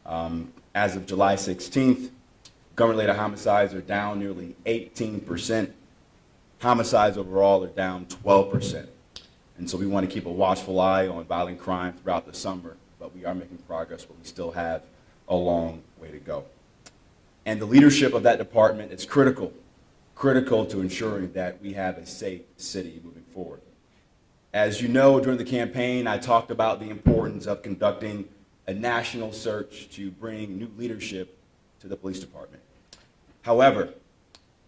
As of July 16th, government-related homicides are down nearly 18%. Homicides overall are down 12%. And so we want to keep a watchful eye on violent crime throughout the summer, but we are making progress, but we still have a long way to go. And the leadership of that department is critical to ensuring that we have a safe city moving forward. As you know, during the campaign, I talked about the importance of conducting a national search to bring new leadership to the police department. However,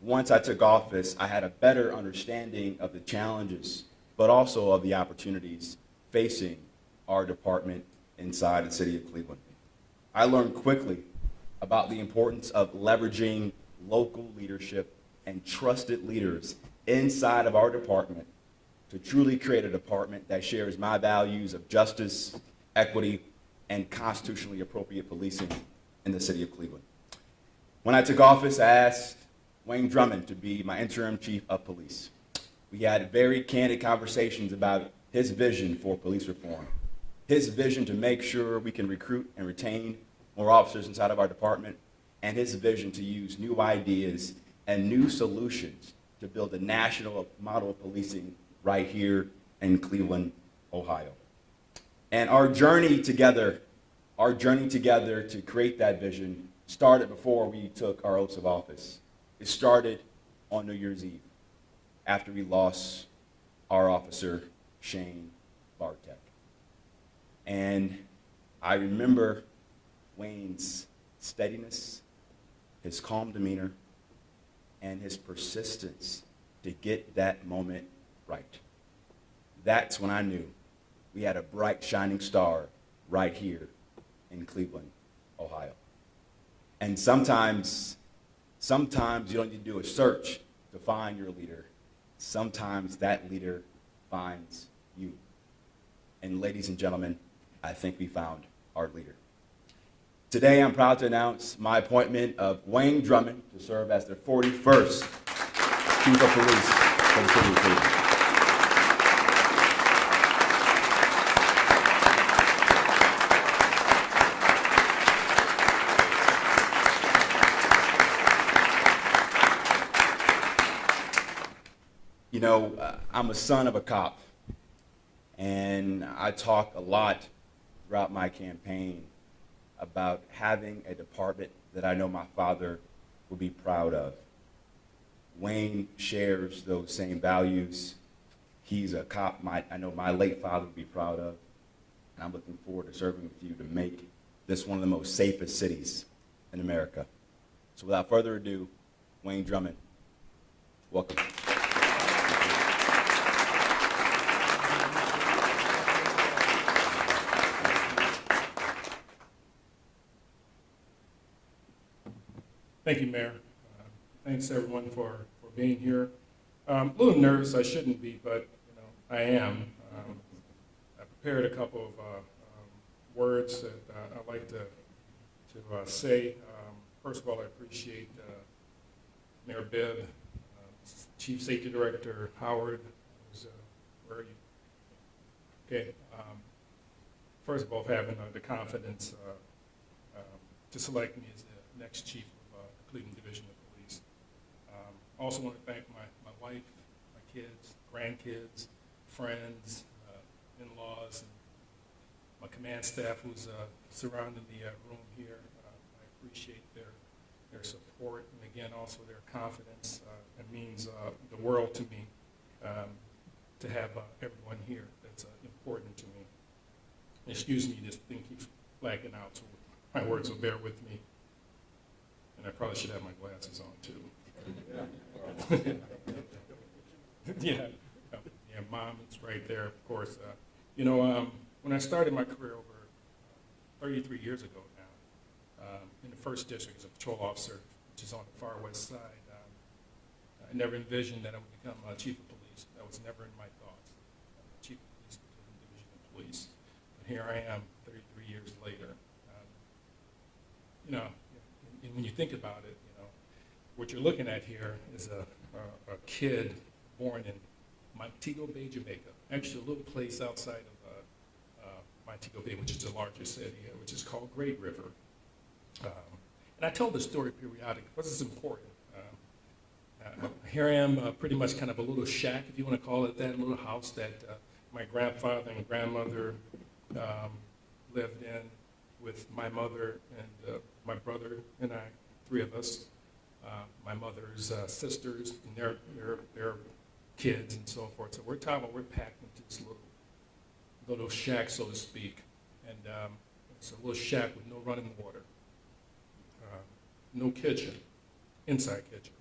once I took office, I had a better understanding of the challenges, but also of the opportunities facing our department inside the city of Cleveland. I learned quickly about the importance of leveraging local leadership and trusted leaders inside of our department to truly create a department that shares my values of justice, equity, and constitutionally appropriate policing in the city of Cleveland. When I took office, I asked Wayne Drummond to be my interim chief of police. We had very candid conversations about his vision for police reform, his vision to make sure we can recruit and retain more officers inside of our department, and his vision to use new ideas and new solutions to build a national model of policing right here in Cleveland, Ohio. And our journey together to create that vision started before we took our oaths of office. It started on New Year's Eve, after we lost our officer, Shane Bartek. And I remember Wayne's steadiness, his calm demeanor, and his persistence to get that moment right. That's when I knew we had a bright, shining star right here in Cleveland, Ohio. And sometimes you don't need to do a search to find your leader. Sometimes that leader finds you. And ladies and gentlemen, I think we found our leader. Today, I'm proud to announce my appointment of Wayne Drummond to serve as the 41st Chief of Police for the city of Cleveland. You know, I'm a son of a cop, and I talk a lot throughout my campaign about having a department that I know my father will be proud of. Wayne shares those same values. He's a cop I know my late father would be proud of, and I'm looking forward to serving with you to make this one of the most safest cities in America. So without further ado, Wayne Drummond, welcome. Thank you, Mayor. Thanks everyone for being here. A little nervous, I shouldn't be, but I am. I prepared a couple of words that I'd like to say. First of all, I appreciate Mayor Bibb, Chief Safety Director Howard. Where are you? Okay. First of all, having the confidence to select me as the next chief Cleveland Division of Police. I also want to thank my wife, my kids, grandkids, friends, in-laws, and my command staff who's surrounding the room here. I appreciate their support, and again, also their confidence. It means the world to me to have everyone here. That's important to me. Excuse me, this thing keeps blacking out, so my words will bear with me. And I probably should have my glasses on too. Yeah, Mom is right there, of course. When I started my career over 33 years ago now, in the first district as a patrol officer, which is on the far west side, I never envisioned that I would become chief of police. That was never in my thoughts. Chief of police, division of police. But here I am, 33 years later. And when you think about it, what you're looking at here is a kid born in Montego Bay, Jamaica, actually a little place outside of Montego Bay, which is the larger city, which is called Great River. Um, and I tell this story periodically because it's important. Here I am, pretty much kind of a little shack, if you want to call it that, a little house that my grandfather and grandmother lived in with my mother and my brother and I, three of us, my mother's sisters and their kids and so forth. So we're packed into this little shack, so to speak. And it's a little shack with no running water, no kitchen, inside kitchen.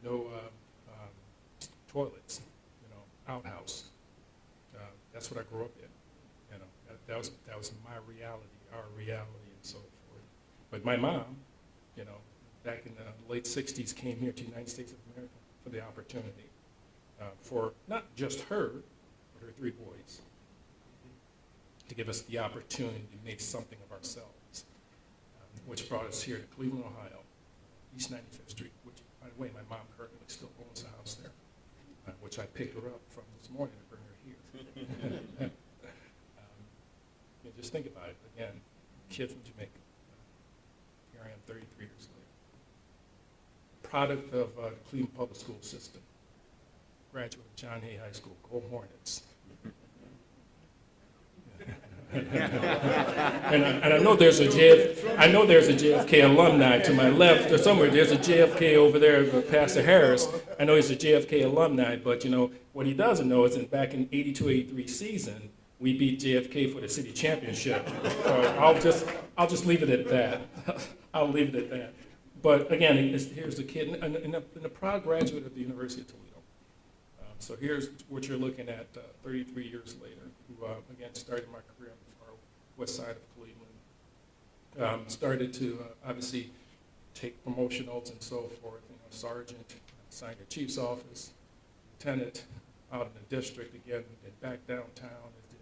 No toilets, outhouse. That's what I grew up in. That was my reality, our reality, and so forth. But my mom, back in the late '60s, came here to the United States of America for the opportunity, for not just her, but her three boys, to give us the opportunity to make something of ourselves, which brought us here to Cleveland, Ohio, East 95th Street, which, by the way, my mom currently still owns the house there, which I picked her up from this morning to bring her here. Just think about it. Again, kid from Jamaica. Here I am 33 years later. Product of the Cleveland Public School system. Graduate of John Hay High School. Go Hornets. And I know there's a JFK alumni to my left or somewhere. There's a JFK over there, Pastor Harris. I know he's a JFK alumni, but what he doesn't know is that back in '82-'83 season, we beat JFK for the city championship. I'll just leave it at that. I'll leave it at that. But again, here's the kid, and a proud graduate of the University of Toledo. So here's what you're looking at 33 years later, who, again, started my career on the far west side of Cleveland. Started to, obviously, take promotionals and so forth. Sergeant, assigned to chief's office, lieutenant, out in the district again, and back downtown as the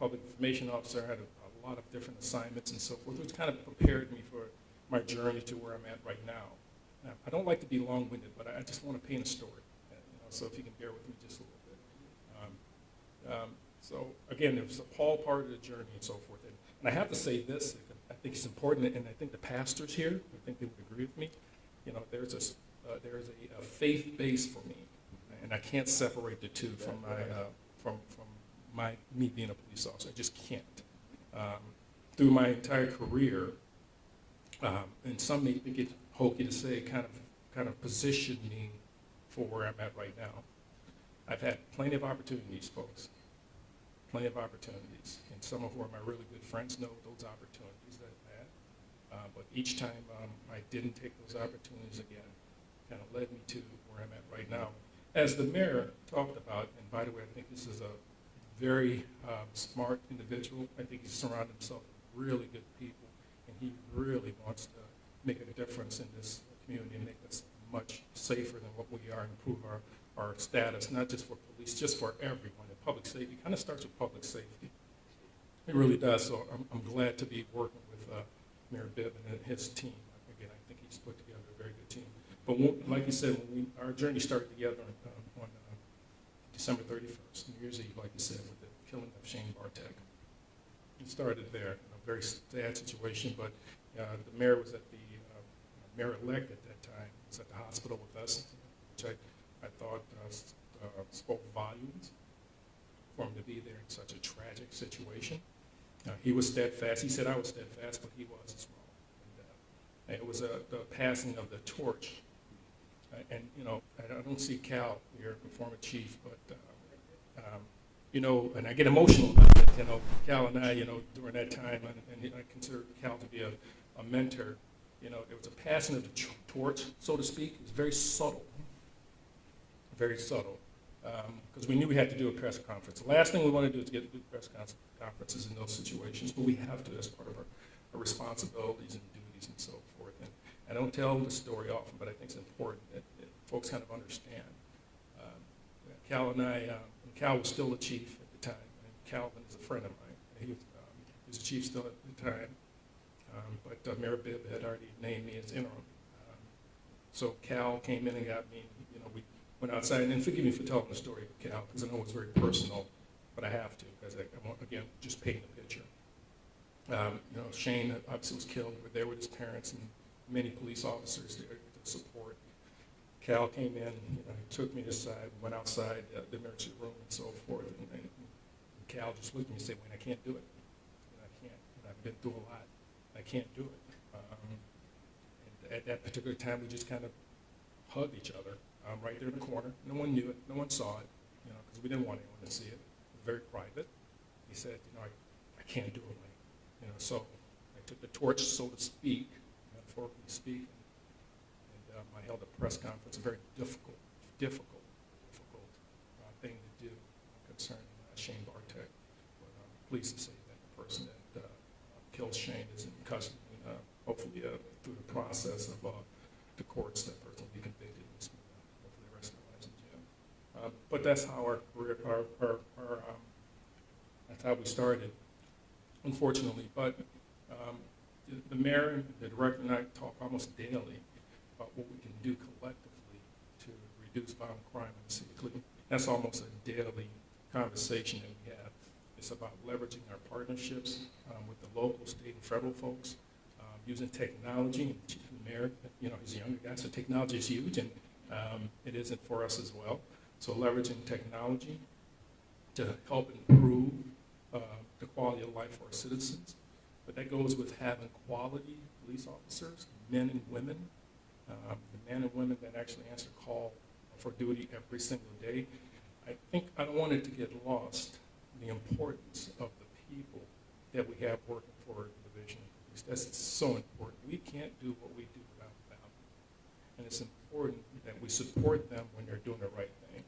public information officer. I had a lot of different assignments and so forth, which kind of prepared me for my journey to where I'm at right now. Now, I don't like to be long-winded, but I just want to paint a story. So if you can bear with me just a little bit. So again, it was a Paul part of the journey and so forth. And I have to say this, I think it's important, and I think the pastors here, I think they would agree with me. There's a faith base for me, and I can't separate the two from me being a police officer. I just can't. Through my entire career, and some may think it's hokey to say, kind of positioned me for where I'm at right now. I've had plenty of opportunities, folks. Plenty of opportunities. And some of who are my really good friends know those opportunities that I've had. But each time I didn't take those opportunities again, kind of led me to where I'm at right now. As the mayor talked about, and by the way, I think this is a very smart individual. I think he's surrounded himself with really good people, and he really wants to make a difference in this community and make us much safer than what we are, improve our status, not just for police, just for everyone. And public safety kind of starts with public safety. It really does. So I'm glad to be working with Mayor Bibb and his team. Again, I think he's put together a very good team. But like you said, our journey started together on December 31st, New Year's Eve, like you said, with the killing of Shane Bartek. It started there, a very sad situation, but the mayor was at the mayor-elect at that time, was at the hospital with us, which I thought spoke volumes for him to be there in such a tragic situation. He was steadfast. He said I was steadfast, but he was as well. And it was the passing of the torch. And I don't see Cal here, the former chief, but and I get emotional about it. Cal and I, during that time, and I consider Cal to be a mentor. There was a passing of the torch, so to speak. It was very subtle, because we knew we had to do a press conference. The last thing we want to do is get to do press conferences in those situations, but we have to as part of our responsibilities and duties and so forth. And I don't tell the story often, but I think it's important that folks kind of understand. Cal and I, Cal was still a chief at the time, and Calvin is a friend of mine. He was a chief still at the time. But Mayor Bibb had already named me as interim. So Cal came in and got me, we went outside, and forgive me for telling the story of Cal, because I know it's very personal, but I have to, because I want, again, just paint the picture. Shane obviously was killed. We were there with his parents and many police officers there to support. Cal came in, he took me aside, went outside the emergency room and so forth. And Cal just looked at me and said, "Wayne, I can't do it. I can't. I've been through a lot. I can't do it." And at that particular time, we just kind of hugged each other right there in the corner. No one knew it. No one saw it, because we didn't want anyone to see it. It was very private. He said, I can't do it, Wayne. So I took the torch, so to speak, metaphorically speaking, and I held a press conference, a very difficult thing to do concerning Shane Bartek. But I'm pleased to say that the person that killed Shane is in custody. Hopefully, through the process of the courts, that person will be convicted and spend hopefully the rest of their lives in jail. But that's how our career, that's how we started, unfortunately. But the mayor, the director, and I talk almost daily about what we can do collectively to reduce violent crime in the city of Cleveland. That's almost a daily conversation that we have. It's about leveraging our partnerships with the local, state, and federal folks, using technology. And the mayor, he's a younger guy, so technology is huge, and it isn't for us as well. So leveraging technology to help improve the quality of life for our citizens. But that goes with having quality police officers, men and women, the men and women that actually answer call for duty every single day. I don't want it to get lost, the importance of the people that we have working for the division of police. That's so important. We can't do what we do without them. And it's important that we support them when they're doing the right thing.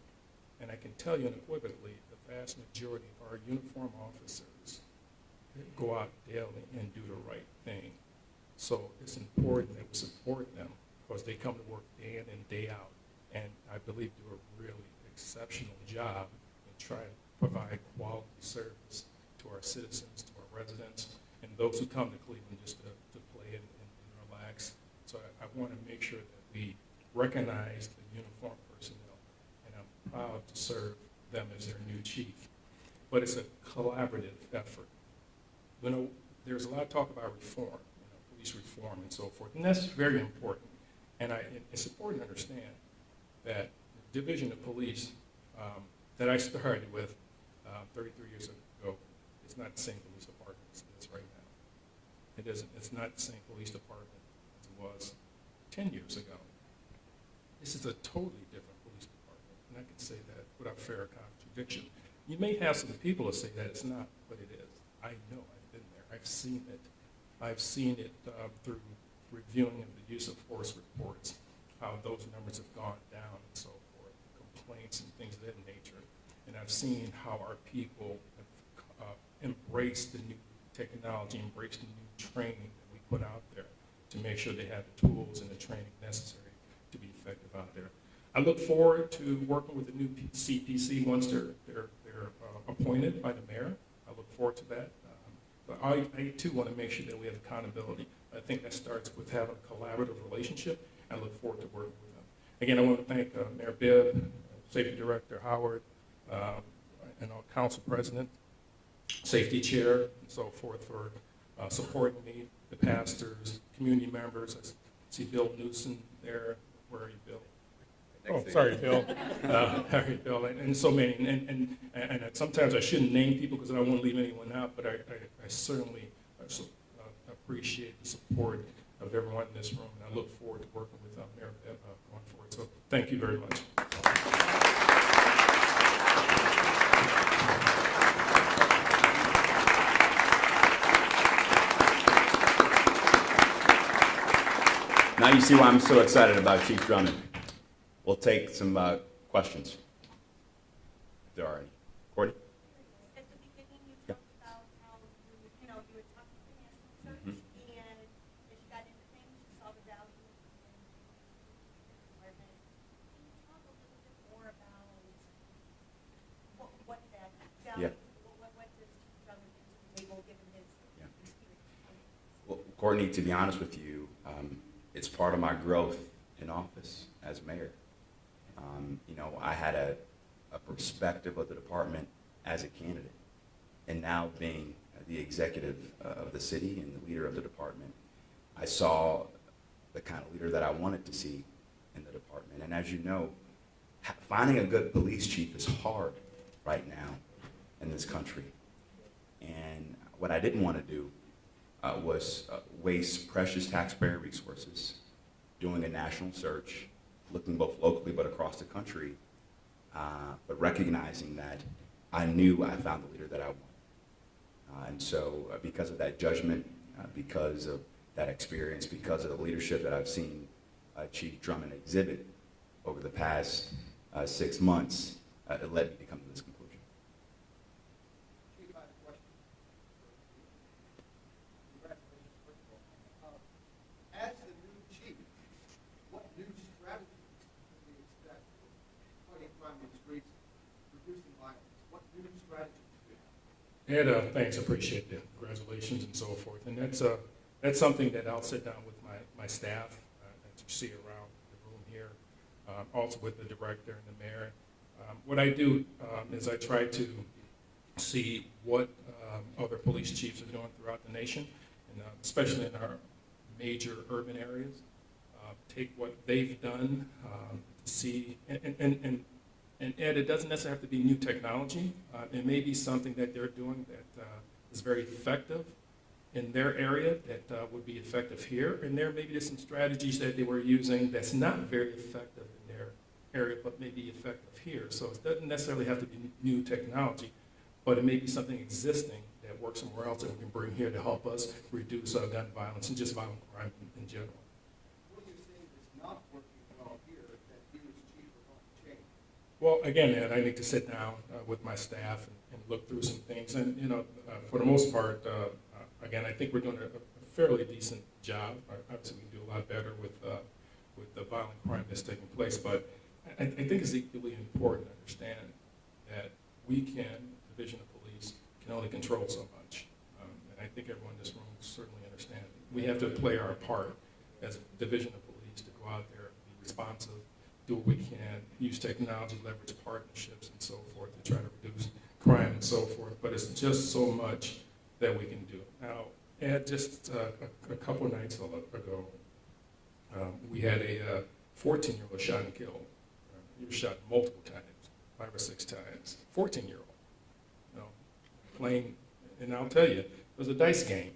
And I can tell you unequivocally, the vast majority of our uniformed officers go out daily and do the right thing. So it's important that we support them because they come to work day in and day out, and I believe do a really exceptional job in trying to provide quality service to our citizens, to our residents, and those who come to Cleveland just to play and relax. So I want to make sure that we recognize the uniformed personnel, and I'm proud to serve them as their new chief. But it's a collaborative effort. There's a lot of talk about reform, police reform and so forth, and that's very important. And it's important to understand that the division of police that I started with 33 years ago is not the same police department as it is right now. It isn't. It's not the same police department as it was 10 years ago. This is a totally different police department, and I can say that without fair contradiction. You may have some people that say that it's not, but it is. I know. I've been there. I've seen it. I've seen it through reviewing of the use of force reports, how those numbers have gone down and so forth, complaints and things of that nature. And I've seen how our people have embraced the new technology, embraced the new training that we put out there to make sure they have the tools and the training necessary to be effective out there. I look forward to working with the new CPC once they're appointed by the mayor. I look forward to that. But I too want to make sure that we have accountability. I think that starts with having a collaborative relationship. I look forward to working with them. Again, I want to thank Mayor Bibb, Safety Director Howard, and our Council President, Safety Chair, and so forth for supporting me, the pastors, community members. I see Bill Newsom there. Where are you, Bill? Oh, sorry, Bill. Harry, Bill, and so many. And sometimes I shouldn't name people because I don't want to leave anyone out, but I certainly appreciate the support of everyone in this room, and I look forward to working with Mayor Bibb going forward. So thank you very much. Now you see why I'm so excited about Chief Drummond. We'll take some questions, if there are any. Courtney? At the beginning, you talked about how you were talking to the national search, and as you got into things, you saw the value in the department. Can you talk a little bit more about what that value, what does Chief Drummond bring to the table, given his experience? Well, Courtney, to be honest with you, it's part of my growth in office as mayor. I had a perspective of the department as a candidate, and now being the executive of the city and the leader of the department, I saw the kind of leader that I wanted to see in the department. And as you know, finding a good police chief is hard right now in this country. And what I didn't want to do was waste precious taxpayer resources doing a national search, looking both locally but across the country, but recognizing that I knew I found the leader that I wanted. And so because of that judgment, because of that experience, because of the leadership that I've seen Chief Drummond exhibit over the past 6 months, it led me to come to this conclusion. Chief, I have a question. Congratulations, first of all. As the new chief, what new strategies can we expect for fighting crime in the streets, reducing violence? What new strategies do you have? Ed, thanks, appreciate that. Congratulations and so forth. And that's something that I'll sit down with my staff, that you see around the room here, also with the director and the mayor. What I do is I try to see what other police chiefs are doing throughout the nation, and especially in our major urban areas. Take what they've done, see, and Ed, it doesn't necessarily have to be new technology. It may be something that they're doing that is very effective in their area that would be effective here. And there maybe there's some strategies that they were using that's not very effective in their area, but may be effective here. So it doesn't necessarily have to be new technology, but it may be something existing that works somewhere else that we can bring here to help us reduce gun violence and just violent crime in general. What are you saying is not working well here that you as chief are going to change? Well, again, Ed, I need to sit down with my staff and look through some things. And, for the most part, again, I think we're doing a fairly decent job. Obviously, we can do a lot better with the violent crime that's taking place. But I think it's equally important to understand that we can, Division of Police, can only control so much. And I think everyone in this room certainly understands. We have to play our part as a Division of Police to go out there, be responsive, do what we can, use technology, leverage partnerships and so forth to try to reduce crime and so forth. But it's just so much that we can do. Now, Ed, just a couple nights ago, we had a 14-year-old shot and killed. He was shot multiple times, 5 or 6 times. 14-year-old, playing, and I'll tell you, it was a dice game.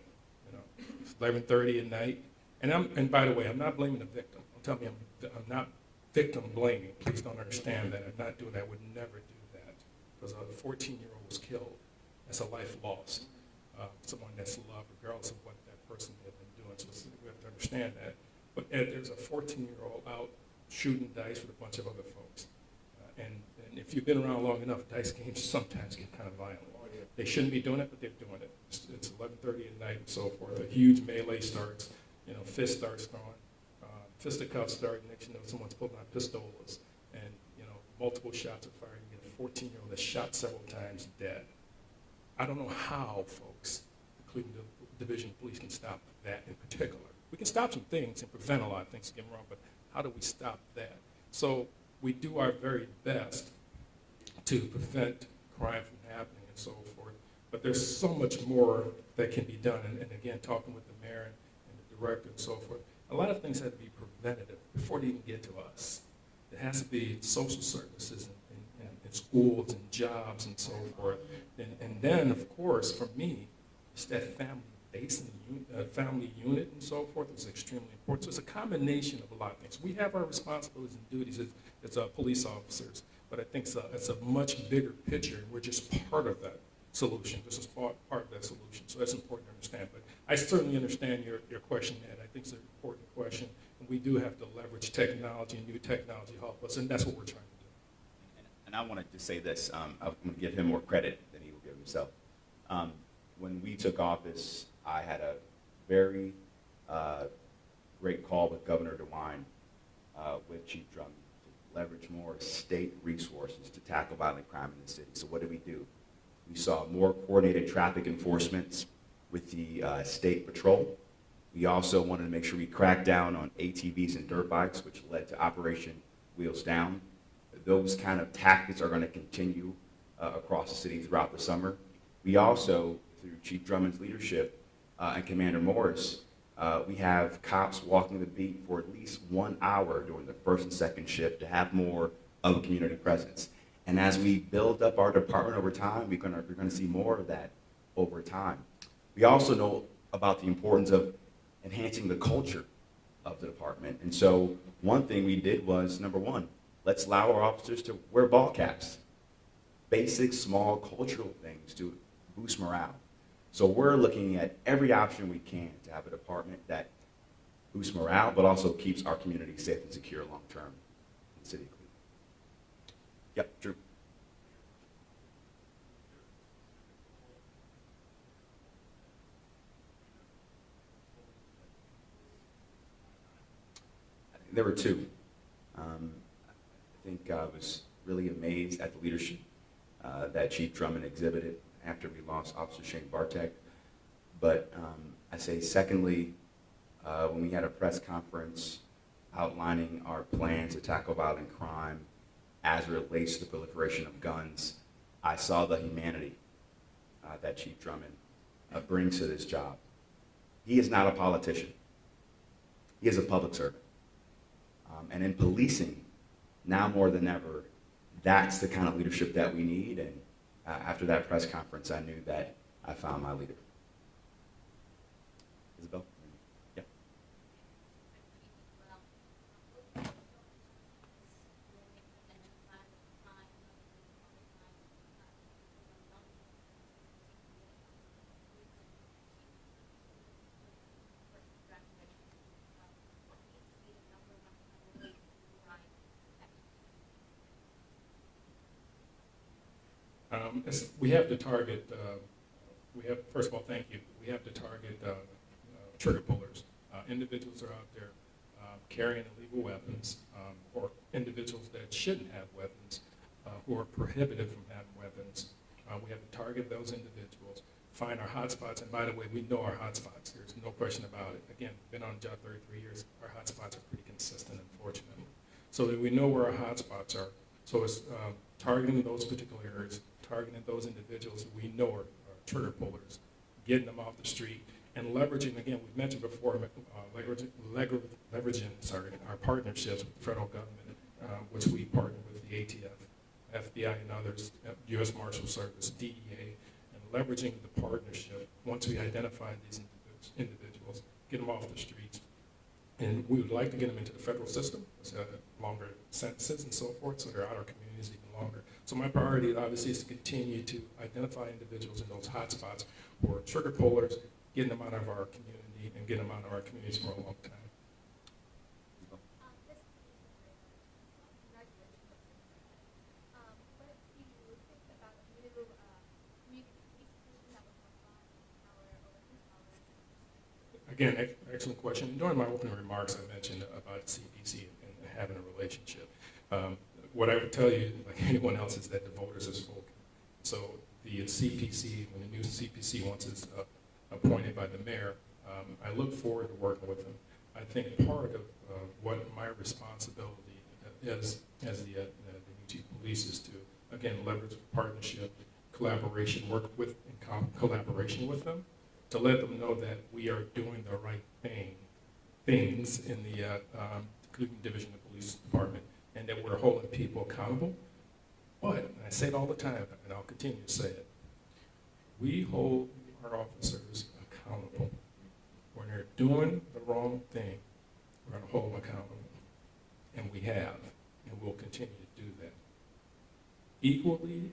It's 11:30 at night, and by the way, I'm not blaming the victim. Don't tell me I'm not victim blaming. Please don't understand that. I'm not doing that. I would never do that, because a 14-year-old was killed. That's a life lost. Someone that's loved, regardless of what that person may have been doing. So we have to understand that. But Ed, there's a 14-year-old out shooting dice with a bunch of other folks. And if you've been around long enough, dice games sometimes get kind of violent. They shouldn't be doing it, but they're doing it. It's 11:30 at night and so forth. A huge melee starts. Fist starts going. Fisticuffs start. Next, someone's pulling out pistolas, and multiple shots are fired. You get a 14-year-old that's shot several times, dead. I don't know how, folks, the Cleveland Division of Police can stop that in particular. We can stop some things and prevent a lot of things getting wrong, but how do we stop that? So we do our very best to prevent crime from happening and so forth, but there's so much more that can be done. And again, talking with the mayor and the director and so forth, a lot of things have to be preventative before they even get to us. It has to be social services and schools and jobs and so forth. And then, of course, for me, it's that family base and family unit and so forth is extremely important. So it's a combination of a lot of things. We have our responsibilities and duties as police officers, but I think it's a much bigger picture. We're just part of that solution. This is part of that solution. So that's important to understand. But I certainly understand your question, Ed. I think it's an important question. And we do have to leverage technology and new technology to help us, and that's what we're trying to do. And I wanted to say this, I'm going to give him more credit than he will give himself. When we took office, I had a very great call with Governor DeWine, with Chief Drummond, to leverage more state resources to tackle violent crime in the city. So what did we do? We saw more coordinated traffic enforcement with the state patrol. We also wanted to make sure we cracked down on ATVs and dirt bikes, which led to Operation Wheels Down. Those kind of tactics are going to continue across the city throughout the summer. We also through Chief Drummond's leadership and Commander Morris, we have cops walking the beat for at least 1 hour during the first and second shift to have more of a community presence. And as we build up our department over time, we're gonna see more of that over time. We also know about the importance of enhancing the culture of the department. And so one thing we did was, number one, let's allow our officers to wear ball caps. Basic, small cultural things to boost morale. So we're looking at every option we can to have a department that boosts morale, but also keeps our community safe and secure long-term in the city of Cleveland. Yep, Drew. There were two. I think I was really amazed at the leadership that Chief Drummond exhibited after we lost Officer Shane Bartek. But I say secondly, when we had a press conference outlining our plans to tackle violent crime as it relates to the proliferation of guns, I saw the humanity that Chief Drummond brings to this job. He is not a politician. He is a public servant. And in policing, now more than ever, that's the kind of leadership that we need. And after that press conference, I knew that I found my leader. Isabel? Yeah. We have to target, first of all, thank you. We have to target trigger pullers. Individuals are out there carrying illegal weapons, or individuals that shouldn't have weapons, who are prohibited from having weapons. We have to target those individuals, find our hotspots, and by the way, we know our hotspots. There's no question about it. Again, been on the job 33 years. Our hotspots are pretty consistent, unfortunately. So that we know where our hotspots are. So it's targeting those particular areas, targeting those individuals who we know are trigger pullers, getting them off the street, and leveraging, again, we've mentioned before, leveraging our partnerships with the federal government, which we partner with the ATF, FBI and others, U.S. Marshal Service, DEA, and leveraging the partnership once we identify these individuals, get them off the streets. And we would like to get them into the federal system, longer sentences and so forth, so they're out of our communities even longer. So my priority obviously is to continue to identify individuals in those hotspots who are trigger pullers, getting them out of our community and getting them out of our communities for a long time. Again, excellent question. During my opening remarks, I mentioned about CPC and having a relationship. What I would tell you, like anyone else, is that the voters have spoken. So the CPC, when the new CPC once is appointed by the mayor, I look forward to working with them. I think part of what my responsibility is as the new chief of police is to, again, leverage partnership, collaboration, work with in collaboration with them, to let them know that we are doing the right things in the Cleveland Division of Police Department, and that we're holding people accountable. But, and I say it all the time, and I'll continue to say it, we hold our officers accountable. When they're doing the wrong thing, we're going to hold them accountable. And we have, and we'll continue to do that. Equally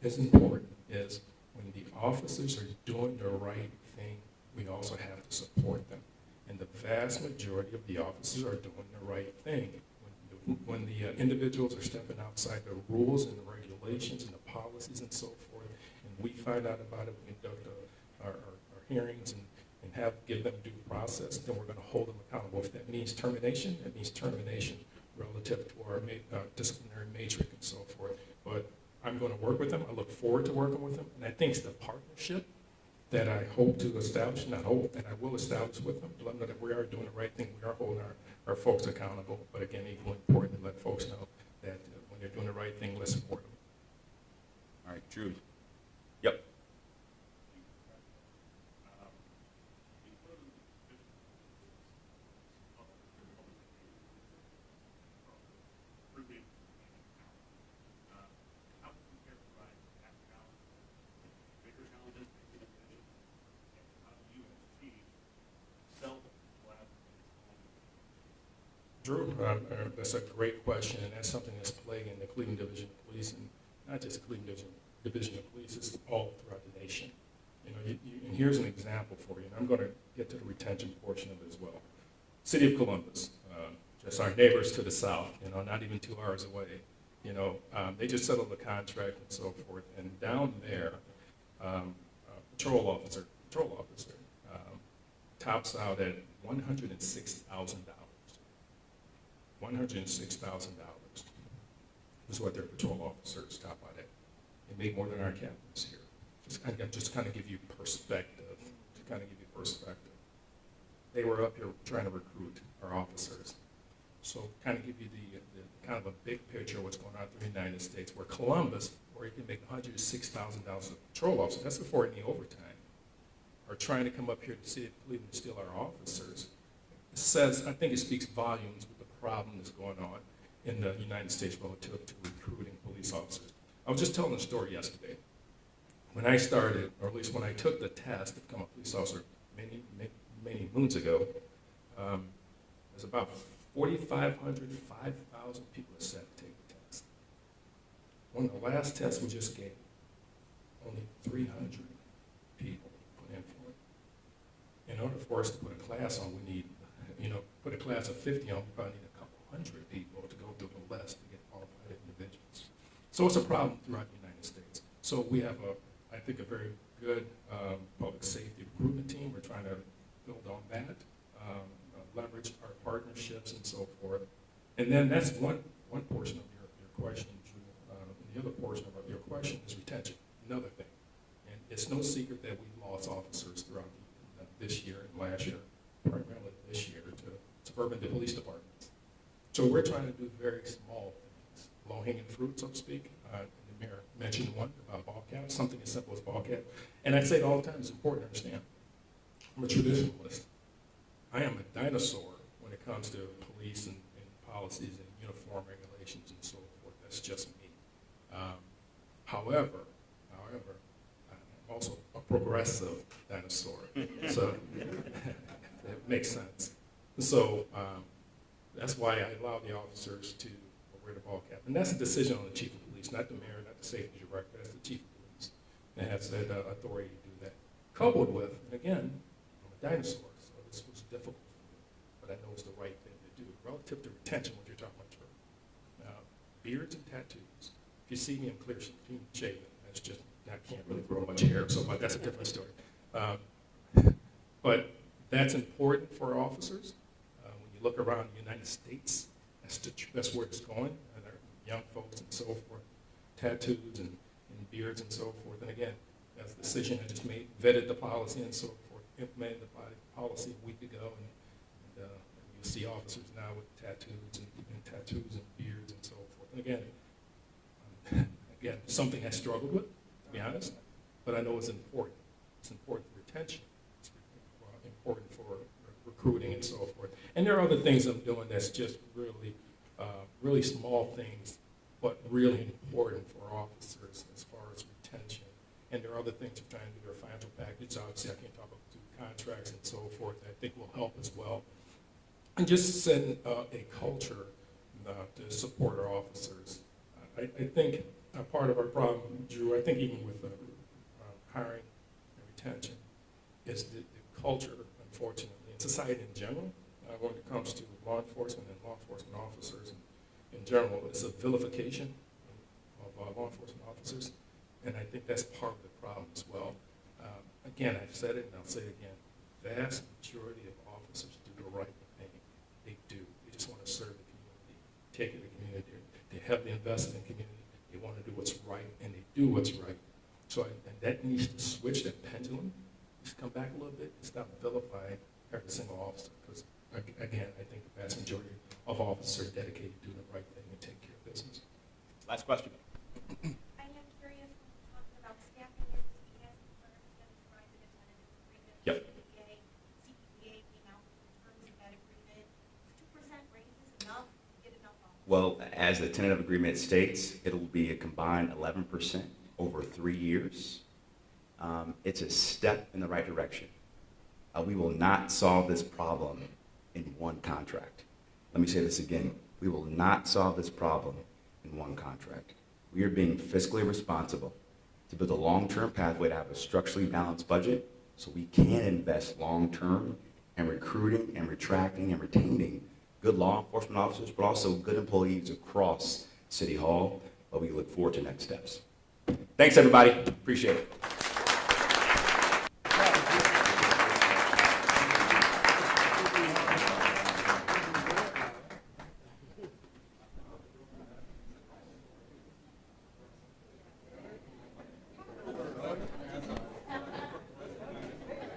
as important is when the officers are doing the right thing, we also have to support them. And the vast majority of the officers are doing the right thing. When the individuals are stepping outside the rules and the regulations and the policies and so forth, and we find out about it, we conduct our hearings and give them due process, then we're going to hold them accountable. If that means termination, that means termination relative to our disciplinary matrix and so forth. But I'm going to work with them. I look forward to working with them. And I think it's the partnership that I hope to establish, not hope, that I will establish with them, to let them know that we are doing the right thing. We are holding our folks accountable. But again, equally important to let folks know that when they're doing the right thing, let's support them. All right, Drew. Yep. Drew, that's a great question, and that's something that's plaguing the Cleveland Division of Police, and not just the Cleveland Division of Police, it's all throughout the nation. You know, and here's an example for you, and I'm going to get to the retention portion of it as well. City of Columbus, just our neighbors to the south, you know, not even 2 hours away. You know, they just settled the contract and so forth, and down there, patrol officer tops out at $106,000. $106,000 is what their patrol officers top out at. They make more than our captains here. Just kind of give you perspective. They were up here trying to recruit our officers. So kind of give you the kind of a big picture of what's going on through the United States, where Columbus, where you can make $106,000 as a patrol officer, that's before any overtime, are trying to come up here to the city of Cleveland and steal our officers. I think it speaks volumes with the problem that's going on in the United States relative to recruiting police officers. I was just telling a story yesterday. When I started, or at least when I took the test to become a police officer many moons ago, there's about 4,500, 5,000 people that sat to take the test. One of the last tests we just gave, only 300 people put in for it. In order for us to put a class on, we need, put a class of 50 on, we probably need a couple hundred people to go through the list to get qualified individuals. So it's a problem throughout the United States. So we have, I think, a very good public safety recruitment team. We're trying to build on that, leverage our partnerships and so forth. And then that's one portion of your question, Drew. And the other portion of your question is retention, another thing. And it's no secret that we lost officers throughout this year and last year, primarily this year, to suburban police departments. So we're trying to do very small things, low-hanging fruit, so to speak. The mayor mentioned one about ball caps, something as simple as ball cap. And I say it all the time, it's important to understand. I'm a traditionalist. I am a dinosaur when it comes to police and policies and uniform regulations and so forth. That's just me. However, I'm also a progressive dinosaur. So it makes sense. So that's why I allow the officers to wear the ball cap. And that's a decision on the chief of police, not the mayor, not the safety director. That's the chief of police that has that authority to do that. Coupled with, and again, I'm a dinosaur, so this was difficult for me, but I know it's the right thing to do. Relative to retention, what you're talking about, beards and tattoos. If you see me, I'm clean shaven. That's just, I can't really grow much hair, so but that's a different story. But that's important for our officers. When you look around the United States, that's where it's going. And our young folks and so forth, tattoos and beards and so forth. And again, that's the decision I just made, vetted the policy and so forth, implemented the policy a week ago, and you'll see officers now with tattoos and beards and so forth. And again, something I struggled with, to be honest, but I know it's important. It's important for retention. It's important for recruiting and so forth. And there are other things I'm doing that's just really small things, but really important for officers as far as retention. And there are other things we're trying to do. Their financial package, obviously I can't talk about contracts and so forth, I think will help as well. And just setting a culture to support our officers. I think a part of our problem, Drew, I think even with hiring and retention, is the culture, unfortunately, in society in general, when it comes to law enforcement and law enforcement officers in general, it's a vilification of law enforcement officers, and I think that's part of the problem as well. Again, I've said it and I'll say it again, vast majority of officers do the right thing. They do. They just want to serve the community, take care of the community. They heavily invested in community. They want to do what's right, and they do what's right. So and that needs to switch, that pendulum, just come back a little bit and stop vilifying every single officer. Because, again, I think the vast majority of officers are dedicated to do the right thing and take care of business. Last question. I am curious, when you're talking about staffing here, the city has confirmed it's going to provide an tentative agreement. Yep. CPA came out with the terms of that agreement. Is 2% raises enough to get enough officers? Well, as the tentative agreement states, it'll be a combined 11% over 3 years. It's a step in the right direction. We will not solve this problem in one contract. Let me say this again. We will not solve this problem in one contract. We are being fiscally responsible to build a long-term pathway to have a structurally balanced budget so we can invest long-term in recruiting and retracting and retaining good law enforcement officers, but also good employees across City Hall. But we look forward to next steps. Thanks, everybody. Appreciate it.